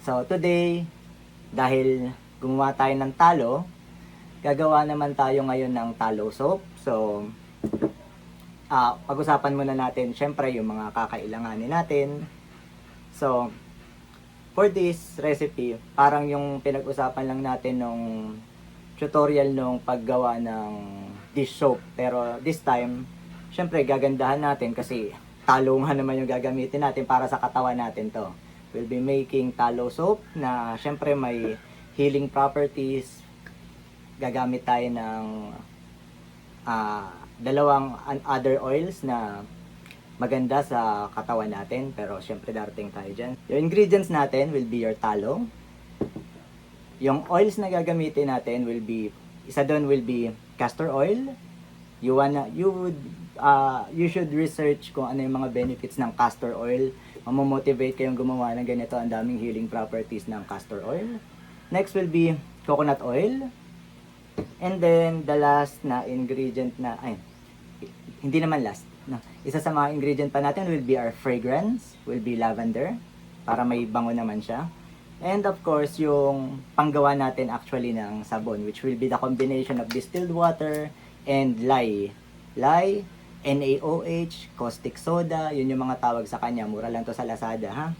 So today, dahil gumawa tayo ng talo, gagawa naman tayo ngayon ng talo soap. So, pag-usapan muna natin syempre yung mga kakailanganin natin. So, for this recipe, parang yung pinag-usapan lang natin nung tutorial nung paggawa ng dish soap. Pero this time, syempre gagandahan natin kasi talo nga naman yung gagamitin natin para sa katawan natin to. We'll be making talo soap na syempre may healing properties. Gagamit tayo ng dalawang other oils na maganda sa katawan natin, pero syempre darating tayo dyan. Yung ingredients natin will be your talo. Yung oils na gagamitin natin will be, isa doon will be castor oil. You should research kung ano yung mga benefits ng castor oil. Mamomotivate kayong gumawa ng ganito, ang daming healing properties ng castor oil. Next will be coconut oil. And then the last na ingredient na, hindi naman last. No. Isa sa mga ingredient pa natin will be our fragrance, will be lavender, para may bango naman siya. And of course, yung panggawa natin actually ng sabon, which will be the combination of distilled water and lye. Lye, NaOH, caustic soda, yun yung mga tawag sa kanya. Mura lang to sa Lazada, ha?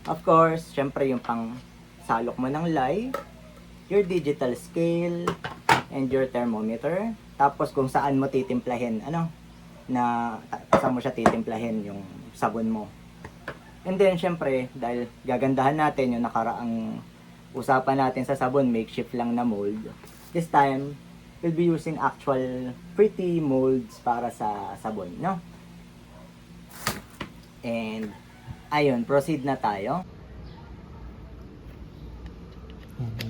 Of course, syempre yung pang salok mo ng lye, your digital scale, and your thermometer. Tapos kung saan mo titimplahin, saan mo siya titimplahin yung sabon mo. And then, syempre, dahil gagandahan natin yung nakaraang usapan natin sa sabon, makeshift lang na mold. This time, we'll be using actual pretty molds para sa sabon, no? And, ayun, proceed na tayo.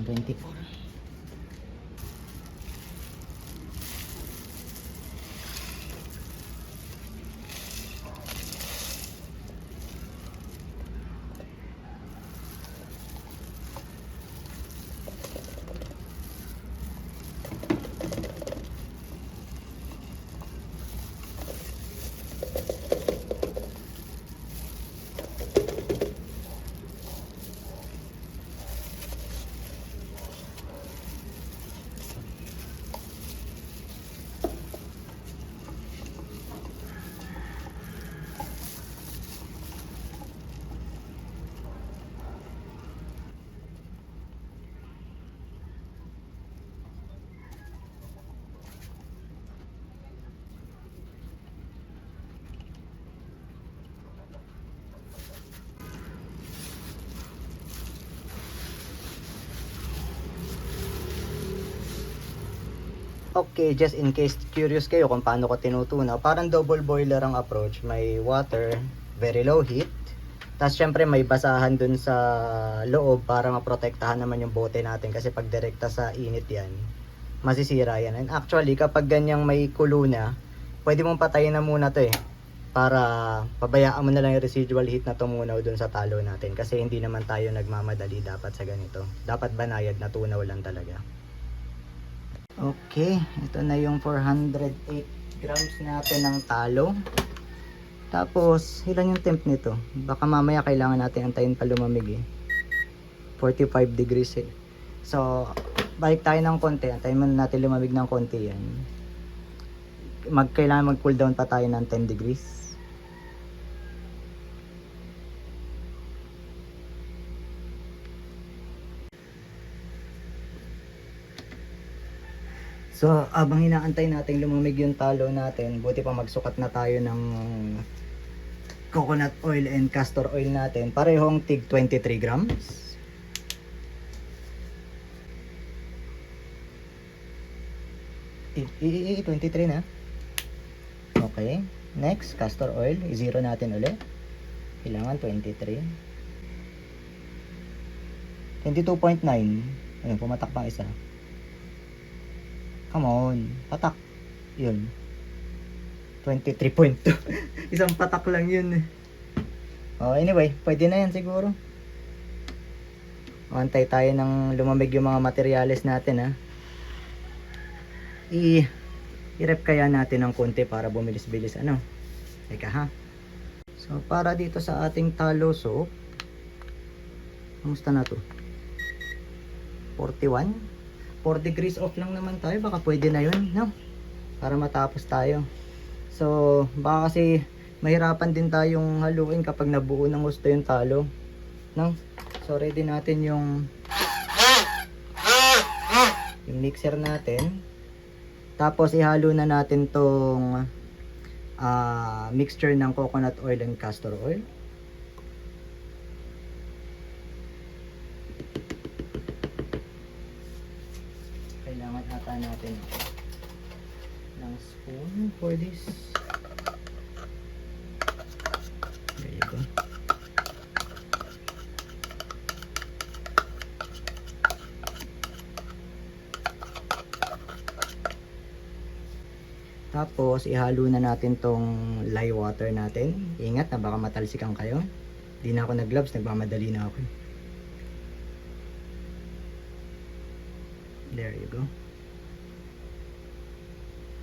24. Okay, just in case curious kayo kung paano ko tinutunaw, parang double boiler ang approach. May water, very low heat. Tapos syempre may basahan dun sa loob para maprotektahan naman yung bote natin. Kasi pag direkta sa init yan, masisira yan. And actually, kapag ganyang may kulo na, pwede mong patayin na muna to para pabayaan mo na lang yung residual heat na tumunaw dun sa talo natin. Kasi hindi naman tayo nagmamadali dapat sa ganito. Dapat banayad na tunaw lang talaga. Okay, ito na yung 408 grams natin ng talo. Tapos, ilan yung temp nito? Baka mamaya kailangan natin antayin pa lumamig 45 degrees So, balik tayo ng konti. Antayin muna natin lumamig ng konti yan. Kailangan mag-cool down pa tayo ng 10 degrees. So, abang inaantay natin lumamig yung talo natin, buti pa magsukat na tayo ng coconut oil and castor oil natin. Parehong tig 23 grams. Eh, 23 na. Okay. Next, castor oil. I-zero natin ulit. Kailangan 23. 22.9. Ayun, pumatak pang isa. Come on, patak. Yun. 23.2. Isang patak lang yun. Oh, anyway, pwede na yan siguro. Antay tayo ng lumamig yung mga materyales natin, i-rep kaya natin ng konti para bumilis-bilis. Teka ha. So, para dito sa ating talo soap, Kamusta na to? 41? 4 degrees off lang naman tayo. Baka pwede na yun, no? Para matapos tayo. So, baka kasi mahirapan din tayong haluin kapag nabuo ng gusto yung talo, no? So, ready natin yung mixer natin. Tapos, ihalo na natin tong mixture ng coconut oil and castor oil. Kailangan ata natin ng spoon for this. There you go. Tapos, ihalo na natin tong lye water natin. Ingat na baka matalsikan kayo. Di na ako nag-gloves, nagmamadali na ako. There you go.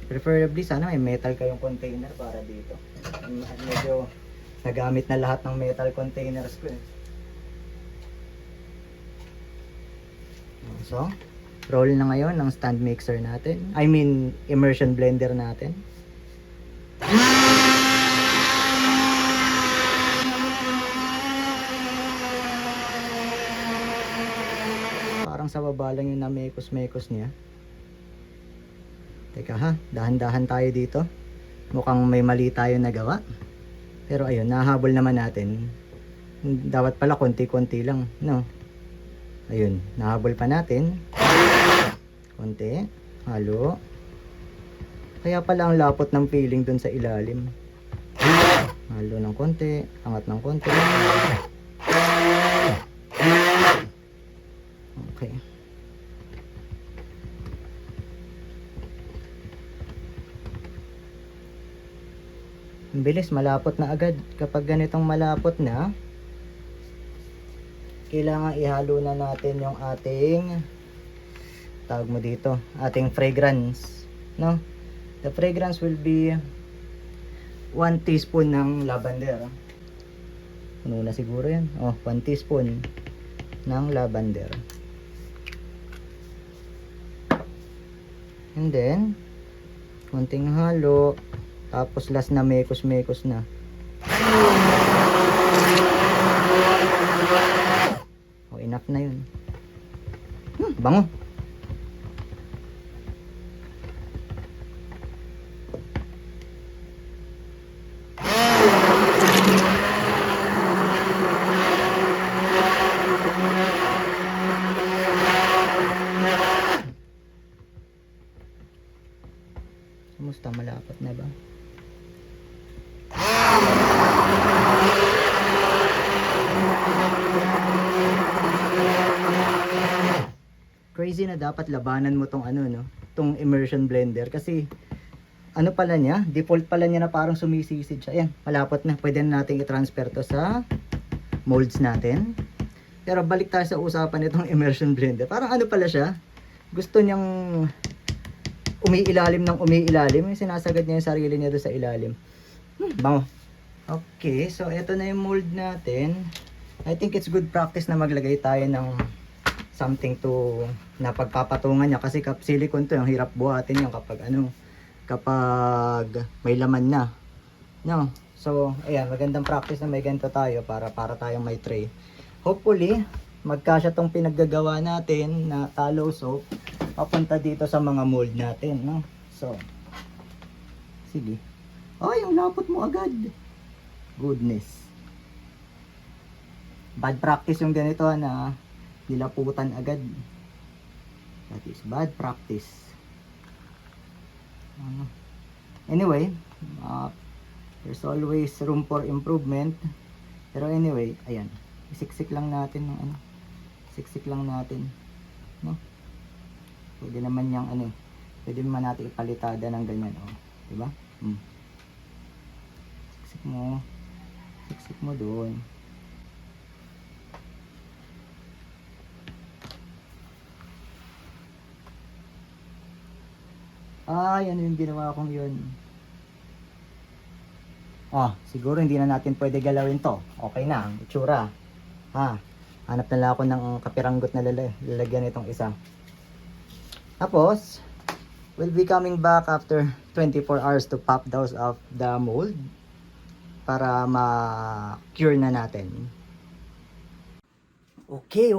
Preferably, sana may metal kayong container para dito. Medyo nagamit na lahat ng metal containers ko eh. So, roll na ngayon ng stand mixer natin. I mean, immersion blender natin. Parang sa baba lang yung namekos-mekos niya. Teka ha, dahan-dahan tayo dito. Mukhang may mali tayo nagawa. Pero ayun, nahabol naman natin. Dapat pala konti-konti lang, no? Ayun, nahabol pa natin. Konti, halo. Kaya pala ang lapot ng feeling dun sa ilalim. Halo ng konti, angat ng konti. Okay. Ang bilis, malapot na agad. Kapag ganitong malapot na, kailangan ihalo na natin yung ating, tawag mo dito, ating fragrance, no? The fragrance will be 1 teaspoon ng lavender. Puno na siguro yan. Oh, 1 teaspoon ng lavender. And then, konting halo. Tapos last na mekos-mekos na. Oh, enough na yun. Bango. Kumusta? Malapot na ba? Crazy na dapat labanan mo tong ano, no? Tong immersion blender kasi ano pala niya, default pala niya na parang sumisisid siya. Ayan, malapot na. Pwede na natin i-transfer to sa molds natin. Pero balik tayo sa usapan nitong immersion blender. Parang ano pala siya? Gusto niyang umiilalim ng umiilalim. Yung sinasagad niya yung sarili niya doon sa ilalim. Bango. Okay, so ito na yung mold natin. I think it's good practice na maglagay tayo ng something to na pagpapatungan niya kasi silicone to, yung hirap buhatin yung kapag ano, kapag may laman na, no? So ayan, magandang practice na may ganito tayo para tayong may tray. Hopefully magkasya tong pinaggagawa natin na talo soap papunta dito sa mga mold natin, no? So sige, ay yung lapot mo agad, goodness, bad practice yung ganito na nilaputan agad. That is bad practice. Anyway, there's always room for improvement. Pero anyway, ayan, isiksik lang natin ng ano, siksik lang natin, no? Pwede naman yang ano, pwede naman natin ipalitada ng ganyan, oh, di ba? Siksik mo doon. Ay, ano yung ginawa kong yun? Siguro hindi na natin pwede galawin to. Okay na, ang itsura. Hanap na lang ako ng kapiranggot na lalagyan itong isa. Tapos, we'll be coming back after 24 hours to pop those of the mold para ma-cure na natin. Okay,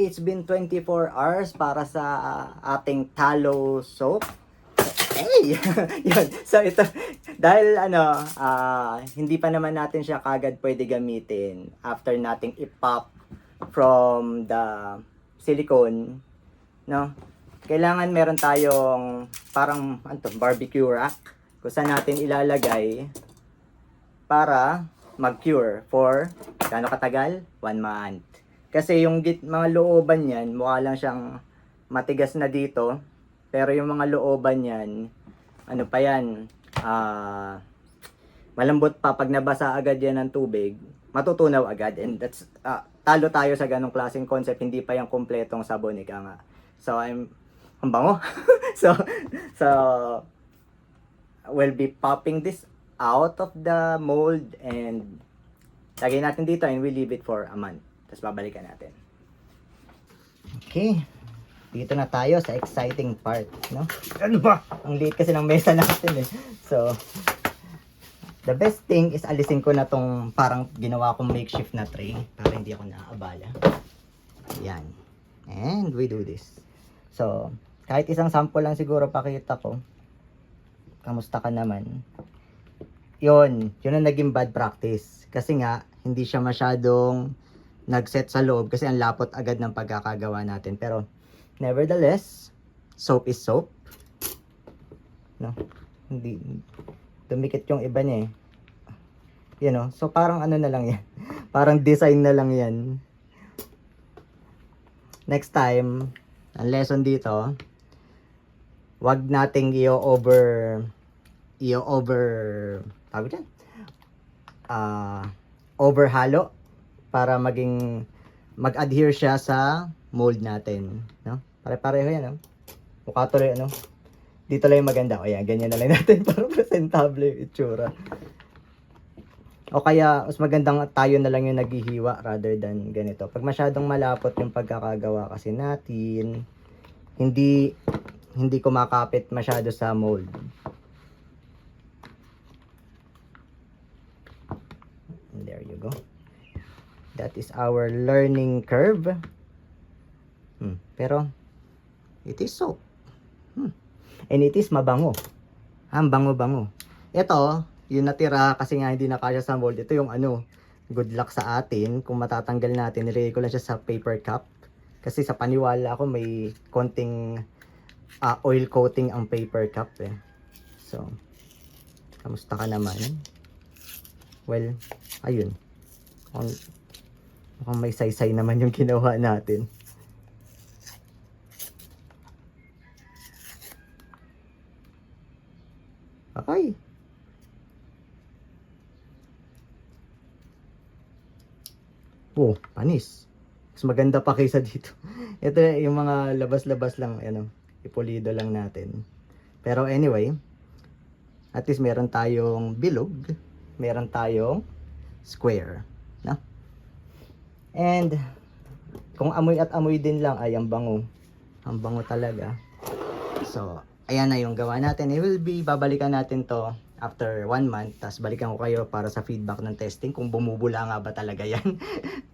it's been 24 hours para sa ating tallow soap. Hey! Yun. So ito, dahil hindi pa naman natin siya kagad pwede gamitin after nating i-pop from the silicone, no? Kailangan meron tayong parang barbecue rack kung saan natin ilalagay para mag-cure for gaano katagal? 1 month. Kasi yung mga looban niyan, mukha lang siyang matigas na dito. Pero yung mga looban niyan, ano pa yan, malambot pa. Pag nabasa agad yan ng tubig, matutunaw agad. And that's, talo tayo sa ganong klaseng concept. Hindi pa yung kompletong sabon, ika nga. So, ang bango. so, we'll be popping this out of the mold and lagay natin dito and we leave it for a month. Tapos babalikan natin. Okay. Dito na tayo sa exciting part, no? Ano ba? Ang liit kasi ng mesa natin eh. So, the best thing is alisin ko na tong parang ginawa kong makeshift na tray para hindi ako naaabala. Yan. And we do this. So, kahit isang sample lang siguro pakita ko. Kamusta ka naman? Yun ang naging bad practice. Kasi nga, hindi siya masyadong nag-set sa loob kasi ang lapot agad ng pagkakagawa natin. Pero, nevertheless, soap is soap. No? Hindi, dumikit yung iba niya eh. You know? So, parang ano na lang yan. Parang design na lang yan. Next time, ang lesson dito, wag nating overhalo para mag-adhere siya sa mold natin, no? Pare-pareho yan, no? Mukha tuloy, ano? Dito lang yung maganda. O yan, ganyan na lang natin para presentable yung itsura. O kaya, mas magandang tayo na lang yung naghihiwa rather than ganito. Pag masyadong malapot yung pagkakagawa kasi natin, hindi kumakapit masyado sa mold. And there you go. That is our learning curve. Pero, it is soap. And it is mabango. Ang bango-bango. Ito, yung natira kasi nga hindi nakasya sa mold. Ito yung good luck sa atin. Kung matatanggal natin, nilagay ko lang siya sa paper cup. Kasi sa paniwala ko may konting oil coating ang paper cup eh. So, kamusta ka naman? Well, ayun. Mukhang may saysay naman yung ginawa natin. Okay. Oh, panis. Mas maganda pa kaysa dito. Ito yung mga labas-labas lang, ipulido lang natin. Pero anyway, at least meron tayong bilog, meron tayong square, no? And kung amoy at amoy din lang ay ang bango. Ang bango talaga. So, ayan na yung gawa natin. Babalikan natin to after 1 month. Tapos balikan ko kayo para sa feedback ng testing kung bumubula nga ba talaga yan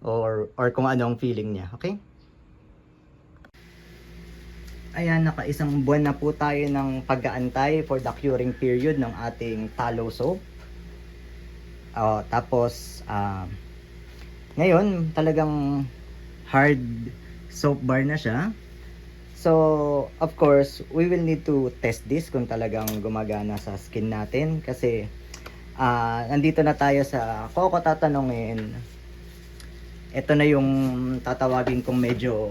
or kung ano ang feeling niya. Okay? Ayan, naka-1 buwan na po tayo ng pag-aantay for the curing period ng ating tallow soap. Tapos, ngayon, talagang hard soap bar na siya. So, of course, we will need to test this kung talagang gumagana sa skin natin. Kasi, nandito na tayo sa Coco tatanungin. Ito na yung tatawagin kong medyo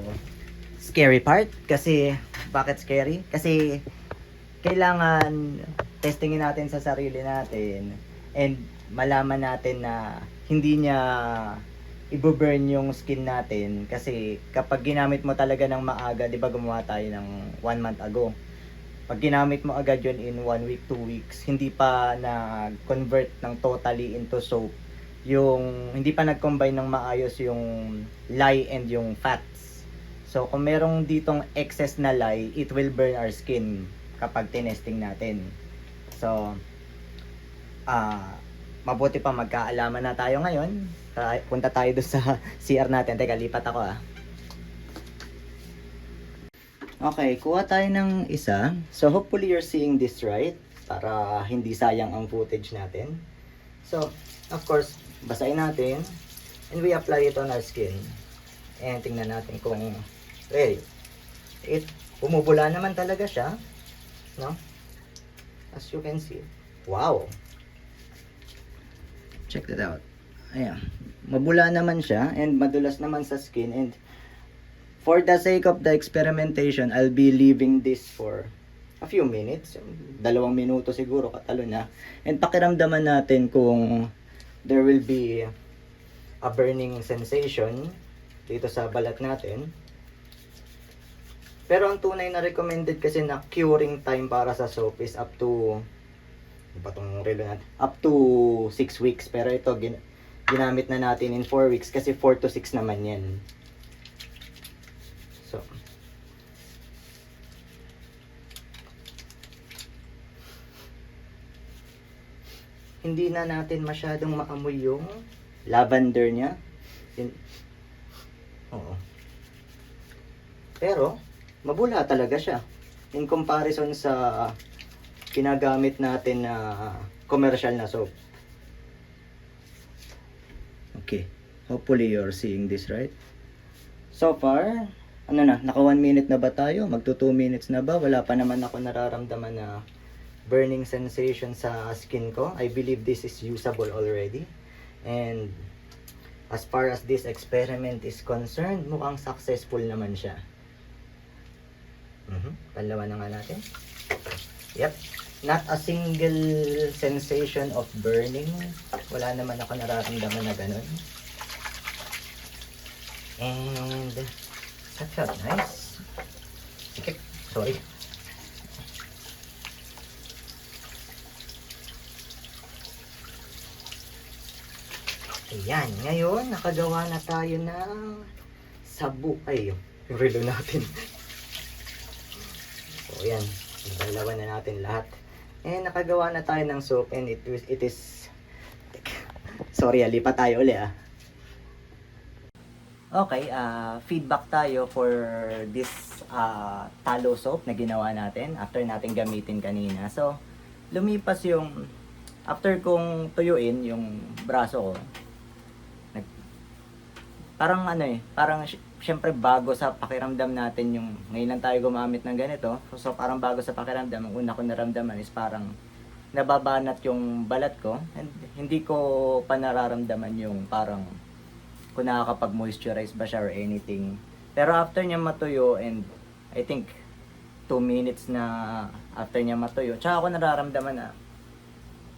scary part. Kasi, bakit scary? Kasi, kailangan testingin natin sa sarili natin. And, malaman natin na hindi niya i-burn yung skin natin kasi kapag ginamit mo talaga ng maaga, 'di ba gumawa tayo ng 1 month ago. Pag ginamit mo agad yun in 1 week, 2 weeks, hindi pa na convert ng totally into soap, yung hindi pa nag-combine ng maayos yung lye and yung fats. So kung merong ditong excess na lye, it will burn our skin kapag tinesting natin. So mabuti pa magkaalaman na tayo ngayon. Punta tayo doon sa CR natin. Teka, lipat ako Okay, kuha tayo ng isa. So hopefully you're seeing this right para hindi sayang ang footage natin. So of course, basahin natin and we apply it on our skin. And tingnan natin kung bumubula naman talaga siya, no? As you can see. Wow. Check that out. Ayan. Mabula naman siya and madulas naman sa skin, and for the sake of the experimentation, I'll be leaving this for a few minutes. 2 minuto siguro katalo na. And pakiramdaman natin kung there will be a burning sensation dito sa balat natin. Pero ang tunay na recommended kasi na curing time para sa soap is up to up to 6 weeks. Pero ito ginamit na natin in 4 weeks kasi 4 to 6 naman yan. So hindi na natin masyadong maamoy yung lavender niya. Oo. Pero mabula talaga siya in comparison sa ginagamit natin na commercial na soap. Okay, hopefully you're seeing this right. So far, naka 1 minute na ba tayo? Magto 2 minutes na ba? Wala pa naman ako nararamdaman na burning sensation sa skin ko. I believe this is usable already. And as far as this experiment is concerned, mukhang successful naman siya. Panlawan na nga natin. Yep. Not a single sensation of burning. Wala naman ako nararamdaman na ganun. And that felt nice. Okay. Sorry. Ayan. Ngayon, nakagawa na tayo ng sabu. Ay, yung relo natin. So, ayan. Dalawa na natin lahat. And nakagawa na tayo ng soap, and it is sorry, lipat tayo uli Okay, feedback tayo for this talo soap na ginawa natin after natin gamitin kanina. So, lumipas yung after kong tuyuin yung braso ko. Parang parang syempre bago sa pakiramdam natin yung ngayon lang tayo gumamit ng ganito. So parang bago sa pakiramdam, ang una ko naramdaman is parang nababanat yung balat ko, and hindi ko pa nararamdaman yung parang kung nakakapag-moisturize ba siya or anything. Pero after niya matuyo, and I think 2 minutes na after niya matuyo, tsaka ako nararamdaman na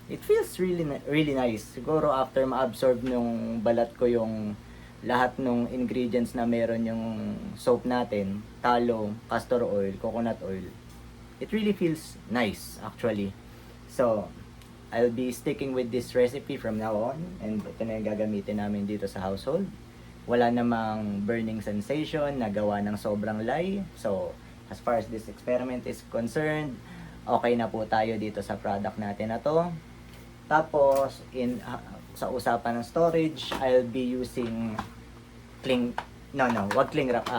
it feels really nice. Siguro after ma-absorb nung balat ko yung lahat ng ingredients na meron yung soap natin, talo, castor oil, coconut oil, it really feels nice actually. So I'll be sticking with this recipe from now on, and ito na yung gagamitin namin dito sa household. Wala namang burning sensation na gawa ng sobrang lye. So as far as this experiment is concerned, okay na po tayo dito sa product natin na to. Tapos sa usapan ng storage, I'll be using cling wrap.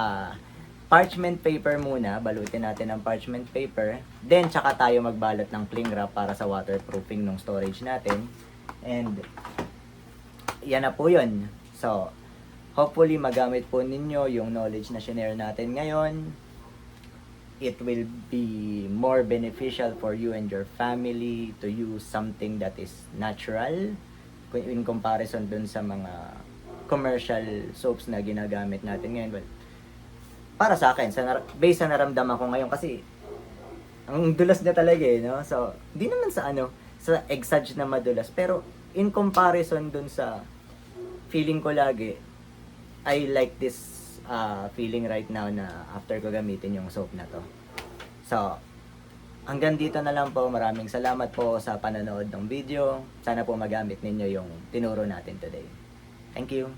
Parchment paper muna. Balutin natin ng parchment paper. Then, tsaka tayo magbalot ng cling wrap para sa waterproofing ng storage natin. And, yan na po yun. So, hopefully magamit po ninyo yung knowledge na share natin ngayon. It will be more beneficial for you and your family to use something that is natural in comparison dun sa mga commercial soaps na ginagamit natin ngayon. Well, para sa akin, based sa naramdaman ko ngayon, kasi ang dulas niya talaga no? So, di naman sa sa exage na madulas, pero in comparison dun sa feeling ko lagi, I like this feeling right now na after ko gamitin yung soap na to. So, Hanggang dito na lang po. Maraming salamat po sa panonood ng video. Sana po magamit ninyo yung tinuro natin today. Thank you.